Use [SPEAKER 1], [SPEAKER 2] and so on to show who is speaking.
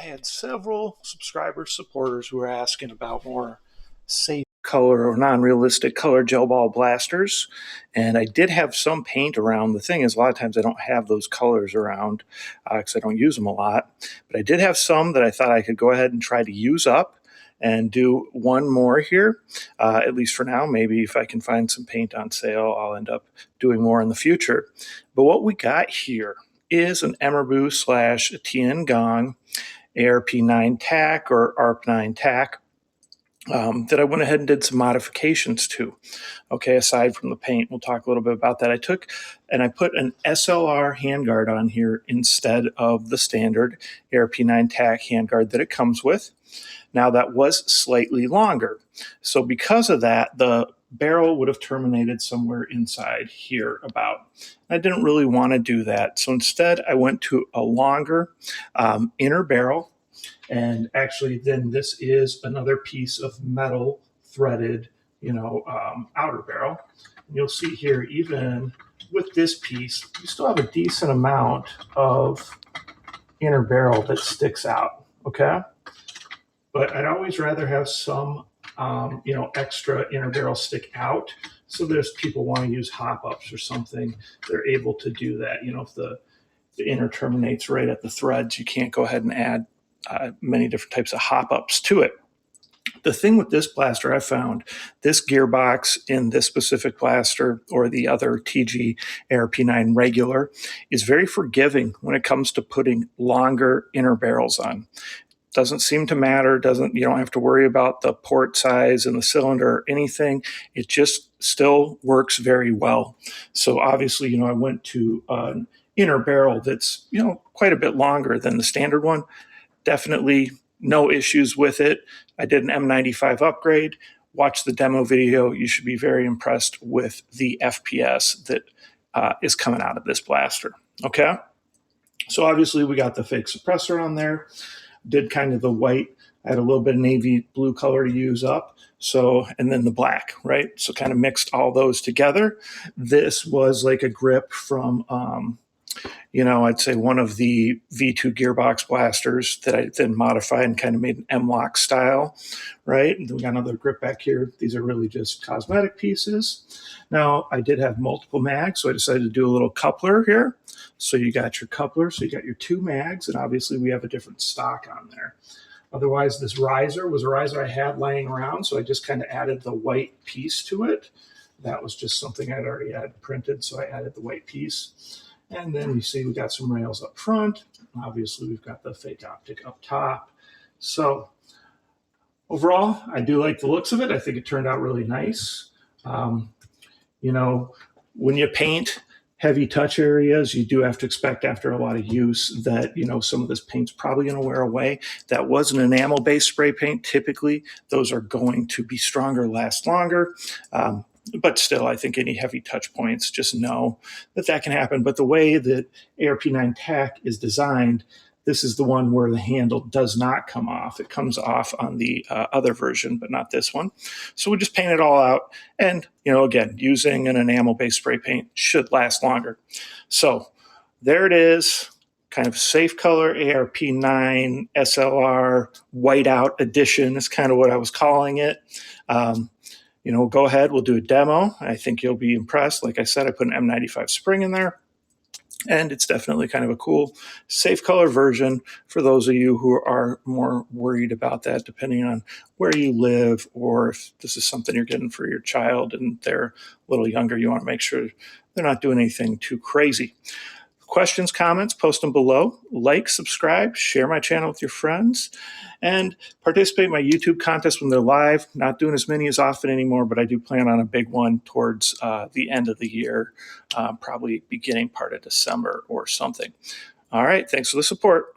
[SPEAKER 1] had several subscriber supporters who were asking about more safe color or non-realistic color gel ball blasters, and I did have some paint around. The thing is, a lot of times I don't have those colors around because I don't use them a lot, but I did have some that I thought I could go ahead and try to use up and do one more here, at least for now. Maybe if I can find some paint on sale, I'll end up doing more in the future. But what we got here is an Emerbu / Tian Gong ARP9 tack or ARP9 tack that I went ahead and did some modifications to. Okay, aside from the paint, we'll talk a little bit about that. I took and I put an SLR handguard on here instead of the standard ARP9 tack handguard that it comes with. Now that was slightly longer. So because of that, the barrel would have terminated somewhere inside here about. I didn't really want to do that. So instead I went to a longer inner barrel. And actually then this is another piece of metal threaded, outer barrel. And you'll see here, even with this piece, you still have a decent amount of inner barrel that sticks out, okay? But I'd always rather have some, extra inner barrel stick out. So there's people want to use hop-ups or something, they're able to do that. If the inner terminates right at the threads, you can't go ahead and add many different types of hop-ups to it. The thing with this blaster, I found this gearbox in this specific blaster or the other TG ARP9 regular is very forgiving when it comes to putting longer inner barrels on. Doesn't seem to matter. You don't have to worry about the port size and the cylinder or anything. It just still works very well. So obviously, I went to an inner barrel that's, quite a bit longer than the standard one. Definitely no issues with it. I did an M95 upgrade. Watch the demo video. You should be very impressed with the FPS that is coming out of this blaster. Okay. So obviously we got the fake suppressor on there. Did kind of the white. I had a little bit of navy blue color to use up. So, and then the black, right? So kind of mixed all those together. This was like a grip from, I'd say one of the V2 gearbox blasters that I then modified and kind of made an M-LOK style, right? And then we got another grip back here. These are really just cosmetic pieces. Now, I did have multiple mags, so I decided to do a little coupler here. So you got your coupler, so you got your two mags, and obviously we have a different stock on there. Otherwise, this riser was a riser I had laying around, so I just kind of added the white piece to it. That was just something I'd already had printed, so I added the white piece. And then you see we got some rails up front. Obviously, we've got the fake optic up top. So overall, I do like the looks of it. I think it turned out really nice. When you paint heavy touch areas, you do have to expect after a lot of use that, some of this paint's probably going to wear away. That was an enamel-based spray paint. Typically, those are going to be stronger, last longer. But still, I think any heavy touch points, just know that can happen. But the way that ARP9 tack is designed, this is the one where the handle does not come off. It comes off on the other version, but not this one. So we just paint it all out. And, again, using an enamel-based spray paint should last longer. So there it is. Kind of safe color ARP9 SLR Whiteout edition is kind of what I was calling it. Go ahead, we'll do a demo. I think you'll be impressed. Like I said, I put an M95 spring in there, and it's definitely kind of a cool, safe color version for those of you who are more worried about that, depending on where you live, or if this is something you're getting for your child and they're a little younger, you want to make sure they're not doing anything too crazy. Questions, comments, post them below. Like, subscribe, share my channel with your friends, and participate in my YouTube contest when they're live. Not doing as many as often anymore, but I do plan on a big one towards the end of the year, probably beginning part of December or something. All right, thanks for the support.